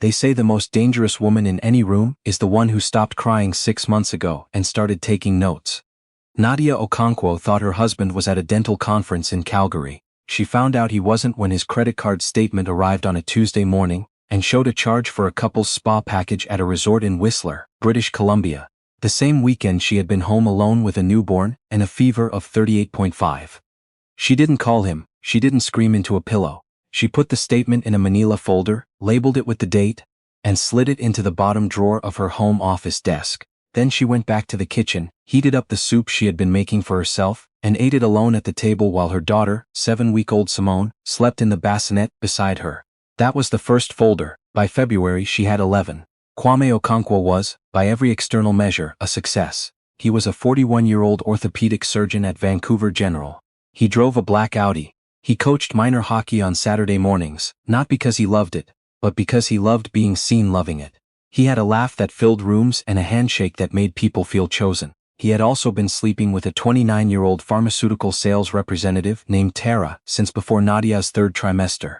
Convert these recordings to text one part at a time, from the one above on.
They say the most dangerous woman in any room is the one who stopped crying 6 months ago and started taking notes. Nadia Okonkwo thought her husband was at a dental conference in Calgary. She found out he wasn't when his credit card statement arrived on a Tuesday morning and showed a charge for a couple's spa package at a resort in Whistler, British Columbia. The same weekend she had been home alone with a newborn and a fever of 38.5. She didn't call him, she didn't scream into a pillow. She put the statement in a manila folder, labeled it with the date, and slid it into the bottom drawer of her home office desk. Then she went back to the kitchen, heated up the soup she had been making for herself, and ate it alone at the table while her daughter, 7-week-old Simone, slept in the bassinet beside her. That was the first folder. By February she had 11. Kwame Okonkwo was, by every external measure, a success. He was a 41-year-old orthopedic surgeon at Vancouver General. He drove a black Audi. He coached minor hockey on Saturday mornings, not because he loved it, but because he loved being seen loving it. He had a laugh that filled rooms and a handshake that made people feel chosen. He had also been sleeping with a 29-year-old pharmaceutical sales representative named Tara since before Nadia's 3rd trimester.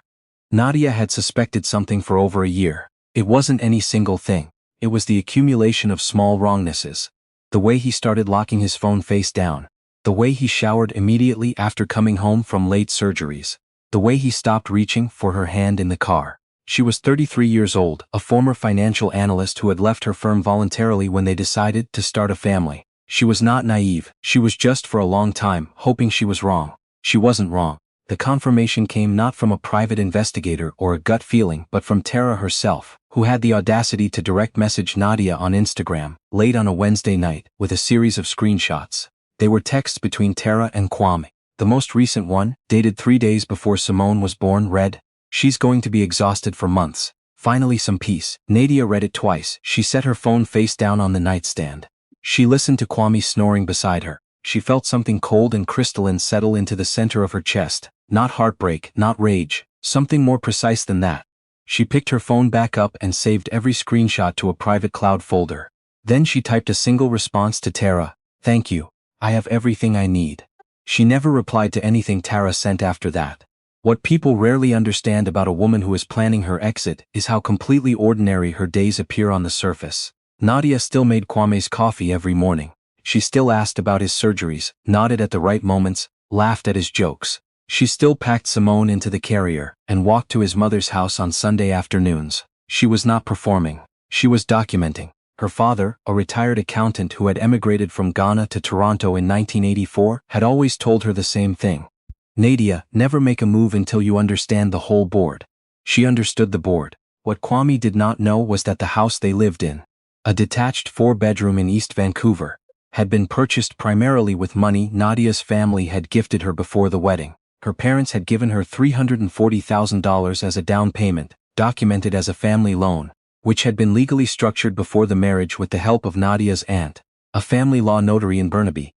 Nadia had suspected something for over a year. It wasn't any single thing. It was the accumulation of small wrongnesses. The way he started locking his phone face down. The way he showered immediately after coming home from late surgeries. The way he stopped reaching for her hand in the car. She was 33 years old, a former financial analyst who had left her firm voluntarily when they decided to start a family. She was not naive, she was just for a long time hoping she was wrong. She wasn't wrong. The confirmation came not from a private investigator or a gut feeling but from Tara herself, who had the audacity to direct message Nadia on Instagram, late on a Wednesday night, with a series of screenshots. They were texts between Tara and Kwame. The most recent one, dated 3 days before Simone was born, read, "She's going to be exhausted for months. Finally some peace." Nadia read it twice. She set her phone face down on the nightstand. She listened to Kwame snoring beside her. She felt something cold and crystalline settle into the center of her chest. Not heartbreak, not rage, something more precise than that. She picked her phone back up and saved every screenshot to a private cloud folder. Then she typed a single response to Tara, "Thank you. I have everything I need." She never replied to anything Tara sent after that. What people rarely understand about a woman who is planning her exit is how completely ordinary her days appear on the surface. Nadia still made Kwame's coffee every morning. She still asked about his surgeries, nodded at the right moments, laughed at his jokes. She still packed Simone into the carrier and walked to his mother's house on Sunday afternoons. She was not performing. She was documenting. Her father, a retired accountant who had emigrated from Ghana to Toronto in 1984, had always told her the same thing. "Nadia, never make a move until you understand the whole board." She understood the board. What Kwame did not know was that the house they lived in, a detached 4-bedroom in East Vancouver, had been purchased primarily with money Nadia's family had gifted her before the wedding. Her parents had given her $340,000 as a down payment, documented as a family loan, which had been legally structured before the marriage with the help of Nadia's aunt, a family law notary in Burnaby.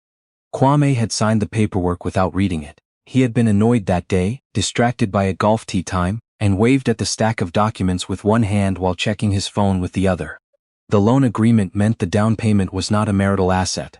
Kwame had signed the paperwork without reading it. He had been annoyed that day, distracted by a golf tee time, and waved at the stack of documents with one hand while checking his phone with the other. The loan agreement meant the down payment was not a marital asset.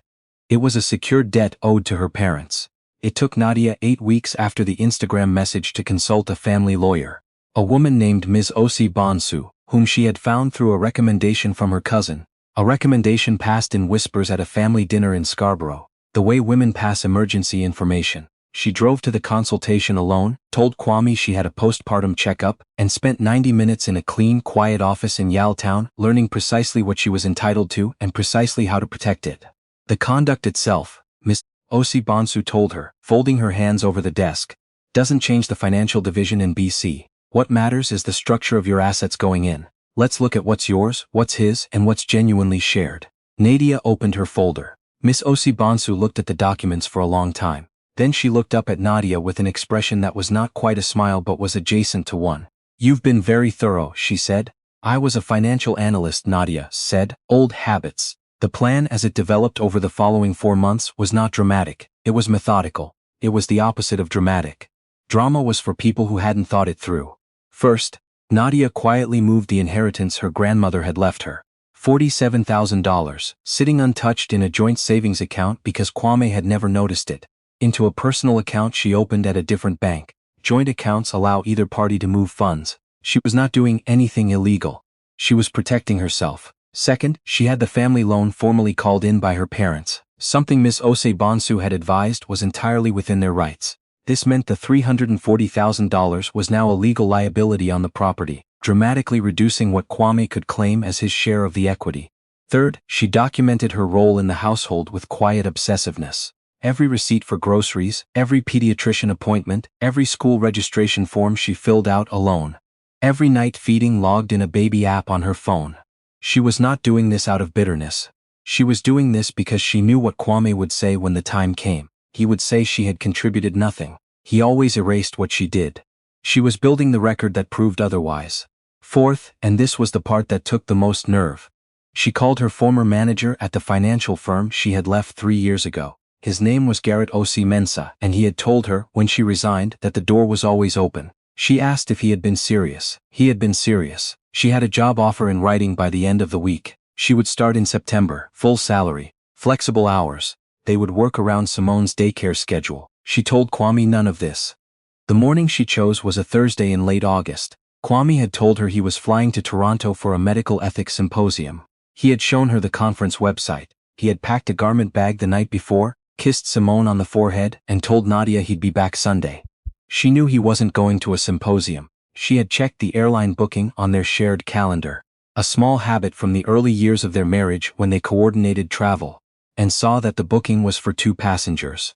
It was a secured debt owed to her parents. It took Nadia 8 weeks after the Instagram message to consult a family lawyer, a woman named Ms. Osi Bonsu, whom she had found through a recommendation from her cousin, a recommendation passed in whispers at a family dinner in Scarborough, the way women pass emergency information. She drove to the consultation alone, told Kwame she had a postpartum checkup, and spent 90 minutes in a clean, quiet office in Yaletown, learning precisely what she was entitled to and precisely how to protect it. The conduct itself, Ms. Osi Bonsu told her, folding her hands over the desk, doesn't change the financial division in BC. What matters is the structure of your assets going in. Let's look at what's yours, what's his, and what's genuinely shared. Nadia opened her folder. Miss Osi Bonsu looked at the documents for a long time. Then she looked up at Nadia with an expression that was not quite a smile but was adjacent to one. "You've been very thorough," she said. "I was a financial analyst," Nadia said. "Old habits." The plan as it developed over the following 4 months was not dramatic. It was methodical. It was the opposite of dramatic. Drama was for people who hadn't thought it through. First, Nadia quietly moved the inheritance her grandmother had left her, $47,000, sitting untouched in a joint savings account because Kwame had never noticed it, into a personal account she opened at a different bank. Joint accounts allow either party to move funds. She was not doing anything illegal. She was protecting herself. Second, she had the family loan formally called in by her parents. Something Ms. Bonsu had advised was entirely within their rights. This meant the $340,000 was now a legal liability on the property, dramatically reducing what Kwame could claim as his share of the equity. Third, she documented her role in the household with quiet obsessiveness. Every receipt for groceries, every pediatrician appointment, every school registration form she filled out alone. Every night feeding logged in a baby app on her phone. She was not doing this out of bitterness. She was doing this because she knew what Kwame would say when the time came. He would say she had contributed nothing. He always erased what she did. She was building the record that proved otherwise. Fourth, and this was the part that took the most nerve. She called her former manager at the financial firm she had left 3 years ago. His name was Garrett Mensah, and he had told her, when she resigned, that the door was always open. She asked if he had been serious. He had been serious. She had a job offer in writing by the end of the week. She would start in September, full salary, flexible hours. They would work around Simone's daycare schedule. She told Kwame none of this. The morning she chose was a Thursday in late August. Kwame had told her he was flying to Toronto for a medical ethics symposium. He had shown her the conference website. He had packed a garment bag the night before, kissed Simone on the forehead, and told Nadia he'd be back Sunday. She knew he wasn't going to a symposium. She had checked the airline booking on their shared calendar, a small habit from the early years of their marriage when they coordinated travel, and saw that the booking was for 2 passengers.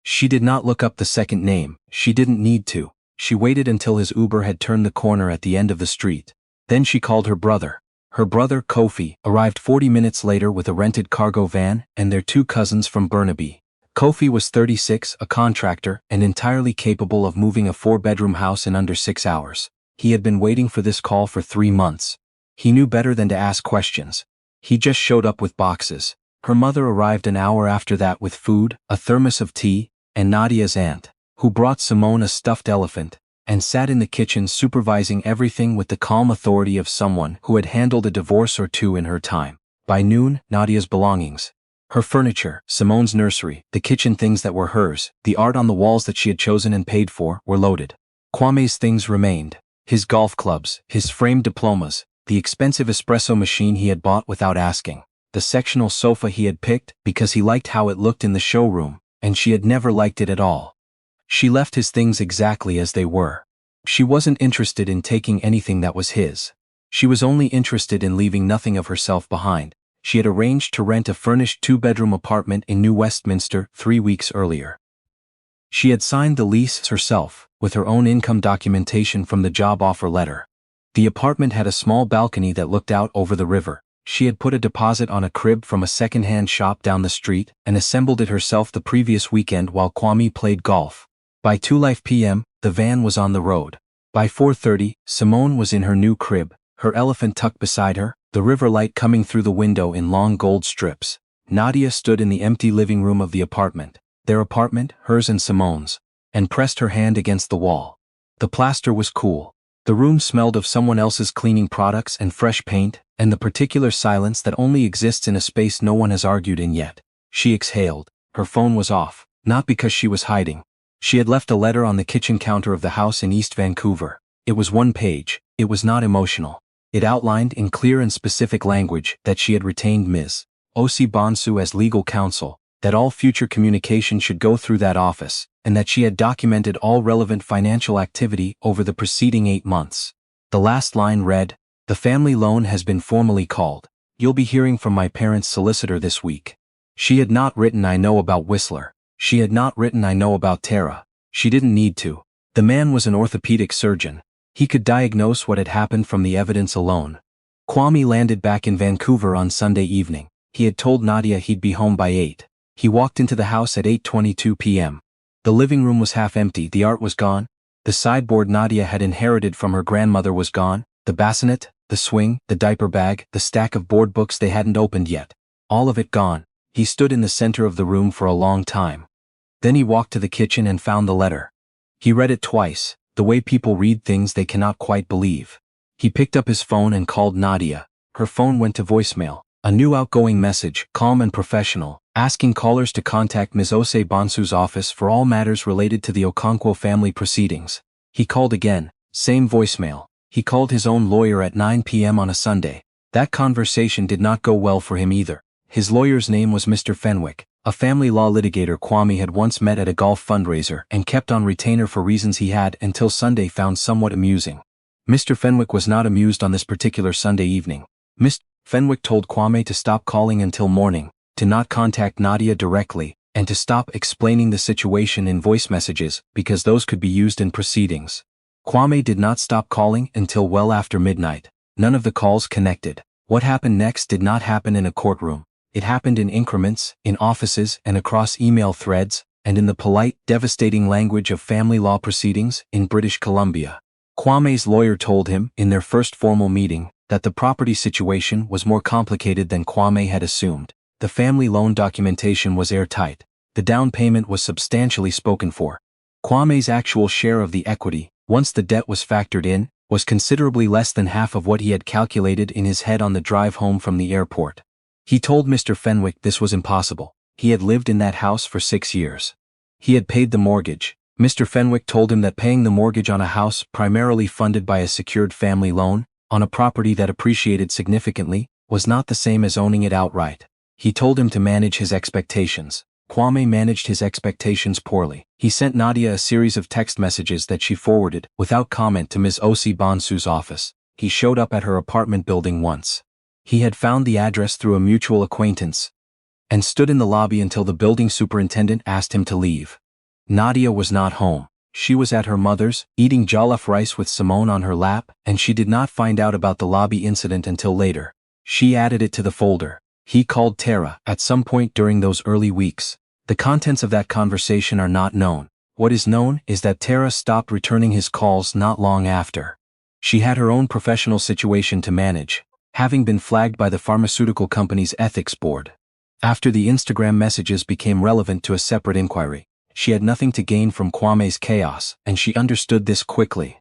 She did not look up the second name. She didn't need to. She waited until his Uber had turned the corner at the end of the street. Then she called her brother. Her brother, Kofi, arrived 40 minutes later with a rented cargo van and their 2 cousins from Burnaby. Kofi was 36, a contractor, and entirely capable of moving a 4-bedroom house in under 6 hours. He had been waiting for this call for 3 months. He knew better than to ask questions. He just showed up with boxes. Her mother arrived an hour after that with food, a thermos of tea, and Nadia's aunt, who brought Simone a stuffed elephant, and sat in the kitchen supervising everything with the calm authority of someone who had handled a divorce or 2 in her time. By noon, Nadia's belongings, her furniture, Simone's nursery, the kitchen things that were hers, the art on the walls that she had chosen and paid for, were loaded. Kwame's things remained. His golf clubs, his framed diplomas, the expensive espresso machine he had bought without asking, the sectional sofa he had picked because he liked how it looked in the showroom, and she had never liked it at all. She left his things exactly as they were. She wasn't interested in taking anything that was his. She was only interested in leaving nothing of herself behind. She had arranged to rent a furnished 2-bedroom apartment in New Westminster 3 weeks earlier. She had signed the lease herself, with her own income documentation from the job offer letter. The apartment had a small balcony that looked out over the river. She had put a deposit on a crib from a second-hand shop down the street and assembled it herself the previous weekend while Kwame played golf. By 2:00 p.m., the van was on the road. By 4:30, Simone was in her new crib, her elephant tucked beside her, the river light coming through the window in long gold strips. Nadia stood in the empty living room of the apartment, their apartment, hers and Simone's, and pressed her hand against the wall. The plaster was cool. The room smelled of someone else's cleaning products and fresh paint, and the particular silence that only exists in a space no one has argued in yet. She exhaled. Her phone was off, not because she was hiding. She had left a letter on the kitchen counter of the house in East Vancouver. It was 1 page. It was not emotional. It outlined in clear and specific language that she had retained Ms. Bonsu as legal counsel, that all future communication should go through that office, and that she had documented all relevant financial activity over the preceding 8 months. The last line read, "The family loan has been formally called. You'll be hearing from my parents' solicitor this week." She had not written "I know about Whistler." She had not written "I know about Tara." She didn't need to. The man was an orthopedic surgeon. He could diagnose what had happened from the evidence alone. Kwame landed back in Vancouver on Sunday evening. He had told Nadia he'd be home by 8. He walked into the house at 8:22 p.m. The living room was half empty, the art was gone. The sideboard Nadia had inherited from her grandmother was gone. The bassinet, the swing, the diaper bag, the stack of board books they hadn't opened yet. All of it gone. He stood in the center of the room for a long time. Then he walked to the kitchen and found the letter. He read it twice, the way people read things they cannot quite believe. He picked up his phone and called Nadia. Her phone went to voicemail. A new outgoing message, calm and professional, asking callers to contact Ms. Bonsu's office for all matters related to the Okonkwo family proceedings. He called again, same voicemail. He called his own lawyer at 9 p.m. on a Sunday. That conversation did not go well for him either. His lawyer's name was Mr. Fenwick, a family law litigator Kwame had once met at a golf fundraiser and kept on retainer for reasons he had until Sunday found somewhat amusing. Mr. Fenwick was not amused on this particular Sunday evening. Mr. Fenwick told Kwame to stop calling until morning, to not contact Nadia directly, and to stop explaining the situation in voice messages because those could be used in proceedings. Kwame did not stop calling until well after midnight. None of the calls connected. What happened next did not happen in a courtroom. It happened in increments, in offices and across email threads, and in the polite, devastating language of family law proceedings in British Columbia. Kwame's lawyer told him, in their first formal meeting, that the property situation was more complicated than Kwame had assumed. The family loan documentation was airtight. The down payment was substantially spoken for. Kwame's actual share of the equity, once the debt was factored in, was considerably less than half of what he had calculated in his head on the drive home from the airport. He told Mr. Fenwick this was impossible. He had lived in that house for 6 years. He had paid the mortgage. Mr. Fenwick told him that paying the mortgage on a house primarily funded by a secured family loan, on a property that appreciated significantly, was not the same as owning it outright. He told him to manage his expectations. Kwame managed his expectations poorly. He sent Nadia a series of text messages that she forwarded, without comment, to Ms. Osi Bonsu's office. He showed up at her apartment building once. He had found the address through a mutual acquaintance, and stood in the lobby until the building superintendent asked him to leave. Nadia was not home. She was at her mother's, eating jollof rice with Simone on her lap, and she did not find out about the lobby incident until later. She added it to the folder. He called Tara at some point during those early weeks. The contents of that conversation are not known. What is known is that Tara stopped returning his calls not long after. She had her own professional situation to manage, having been flagged by the pharmaceutical company's ethics board. After the Instagram messages became relevant to a separate inquiry, she had nothing to gain from Kwame's chaos, and she understood this quickly.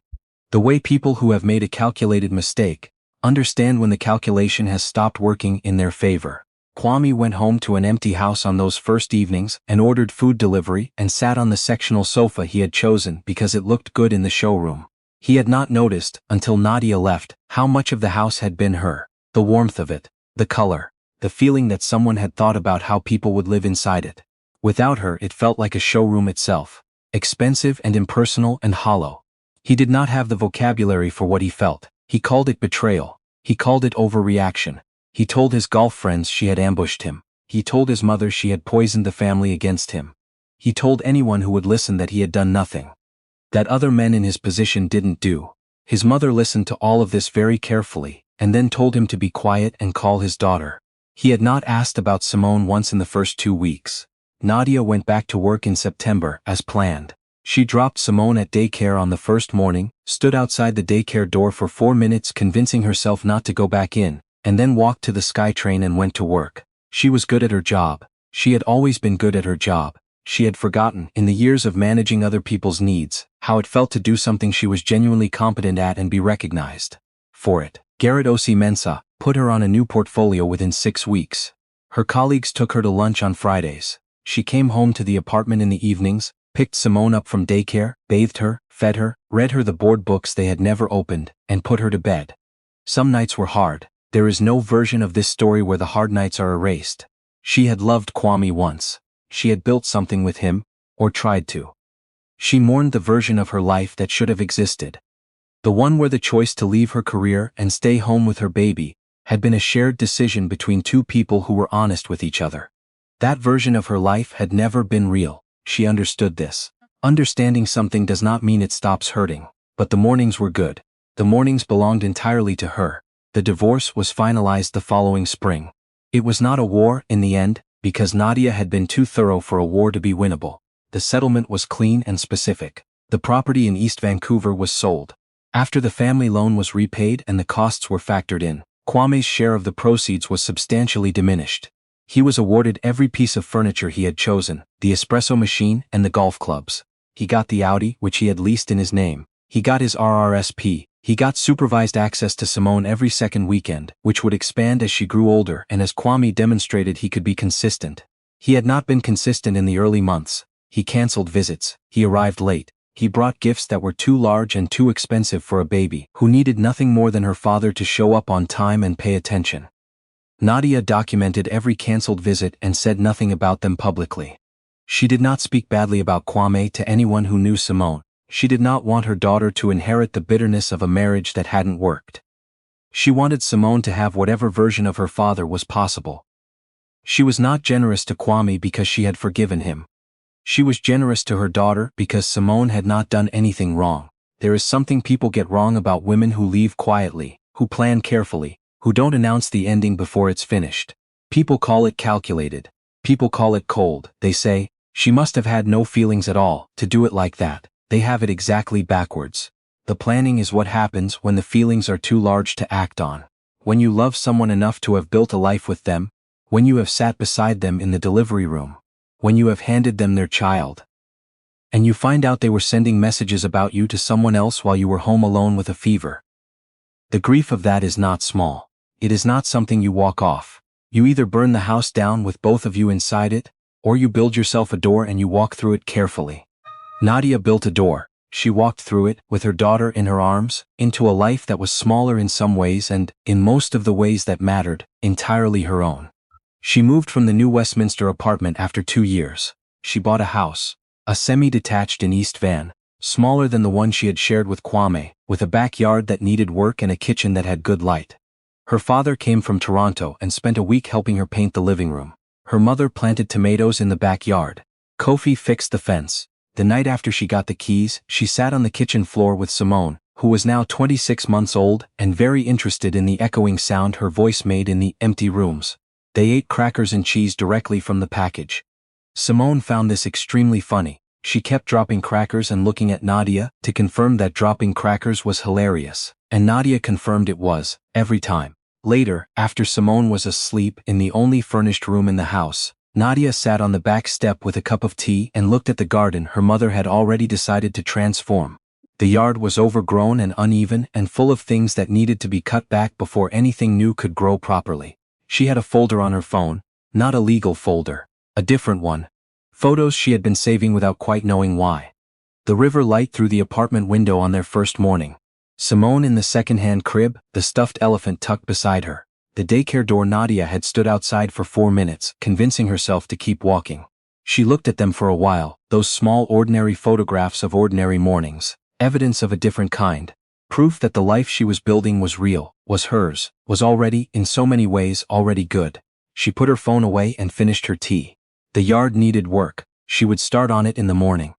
The way people who have made a calculated mistake understand when the calculation has stopped working in their favor. Kwame went home to an empty house on those first evenings and ordered food delivery and sat on the sectional sofa he had chosen because it looked good in the showroom. He had not noticed, until Nadia left, how much of the house had been her. The warmth of it, the color, the feeling that someone had thought about how people would live inside it. Without her, it felt like a showroom itself, expensive and impersonal and hollow. He did not have the vocabulary for what he felt. He called it betrayal. He called it overreaction. He told his golf friends she had ambushed him. He told his mother she had poisoned the family against him. He told anyone who would listen that he had done nothing, that other men in his position didn't do. His mother listened to all of this very carefully, and then told him to be quiet and call his daughter. He had not asked about Simone once in the first 2 weeks. Nadia went back to work in September, as planned. She dropped Simone at daycare on the first morning, stood outside the daycare door for 4 minutes convincing herself not to go back in, and then walked to the SkyTrain and went to work. She was good at her job. She had always been good at her job. She had forgotten, in the years of managing other people's needs, how it felt to do something she was genuinely competent at and be recognized for it. Garrett Osi Mensah put her on a new portfolio within 6 weeks. Her colleagues took her to lunch on Fridays. She came home to the apartment in the evenings, picked Simone up from daycare, bathed her, fed her, read her the board books they had never opened, and put her to bed. Some nights were hard. There is no version of this story where the hard nights are erased. She had loved Kwame once. She had built something with him, or tried to. She mourned the version of her life that should have existed. The one where the choice to leave her career and stay home with her baby had been a shared decision between two people who were honest with each other. That version of her life had never been real. She understood this. Understanding something does not mean it stops hurting. But the mornings were good. The mornings belonged entirely to her. The divorce was finalized the following spring. It was not a war in the end, because Nadia had been too thorough for a war to be winnable. The settlement was clean and specific. The property in East Vancouver was sold. After the family loan was repaid and the costs were factored in, Kwame's share of the proceeds was substantially diminished. He was awarded every piece of furniture he had chosen, the espresso machine and the golf clubs. He got the Audi, which he had leased in his name. He got his RRSP. He got supervised access to Simone every second weekend, which would expand as she grew older and as Kwame demonstrated he could be consistent. He had not been consistent in the early months. He canceled visits. He arrived late. He brought gifts that were too large and too expensive for a baby who needed nothing more than her father to show up on time and pay attention. Nadia documented every cancelled visit and said nothing about them publicly. She did not speak badly about Kwame to anyone who knew Simone. She did not want her daughter to inherit the bitterness of a marriage that hadn't worked. She wanted Simone to have whatever version of her father was possible. She was not generous to Kwame because she had forgiven him. She was generous to her daughter because Simone had not done anything wrong. There is something people get wrong about women who leave quietly, who plan carefully, who don't announce the ending before it's finished. People call it calculated. People call it cold. They say, she must have had no feelings at all to do it like that. They have it exactly backwards. The planning is what happens when the feelings are too large to act on. When you love someone enough to have built a life with them, when you have sat beside them in the delivery room, when you have handed them their child, and you find out they were sending messages about you to someone else while you were home alone with a fever. The grief of that is not small. It is not something you walk off. You either burn the house down with both of you inside it, or you build yourself a door and you walk through it carefully. Nadia built a door. She walked through it, with her daughter in her arms, into a life that was smaller in some ways and, in most of the ways that mattered, entirely her own. She moved from the new Westminster apartment after 2 years. She bought a house, a semi-detached in East Van, smaller than the one she had shared with Kwame, with a backyard that needed work and a kitchen that had good light. Her father came from Toronto and spent a week helping her paint the living room. Her mother planted tomatoes in the backyard. Kofi fixed the fence. The night after she got the keys, she sat on the kitchen floor with Simone, who was now 26 months old and very interested in the echoing sound her voice made in the empty rooms. They ate crackers and cheese directly from the package. Simone found this extremely funny. She kept dropping crackers and looking at Nadia to confirm that dropping crackers was hilarious, and Nadia confirmed it was, every time. Later, after Simone was asleep in the only furnished room in the house, Nadia sat on the back step with a cup of tea and looked at the garden her mother had already decided to transform. The yard was overgrown and uneven and full of things that needed to be cut back before anything new could grow properly. She had a folder on her phone, not a legal folder, a different one. Photos she had been saving without quite knowing why. The river light through the apartment window on their first morning. Simone in the second-hand crib, the stuffed elephant tucked beside her. The daycare door. Nadia had stood outside for 4 minutes, convincing herself to keep walking. She looked at them for a while, those small ordinary photographs of ordinary mornings, evidence of a different kind, proof that the life she was building was real, was hers, was already, in so many ways, already good. She put her phone away and finished her tea. The yard needed work. She would start on it in the morning.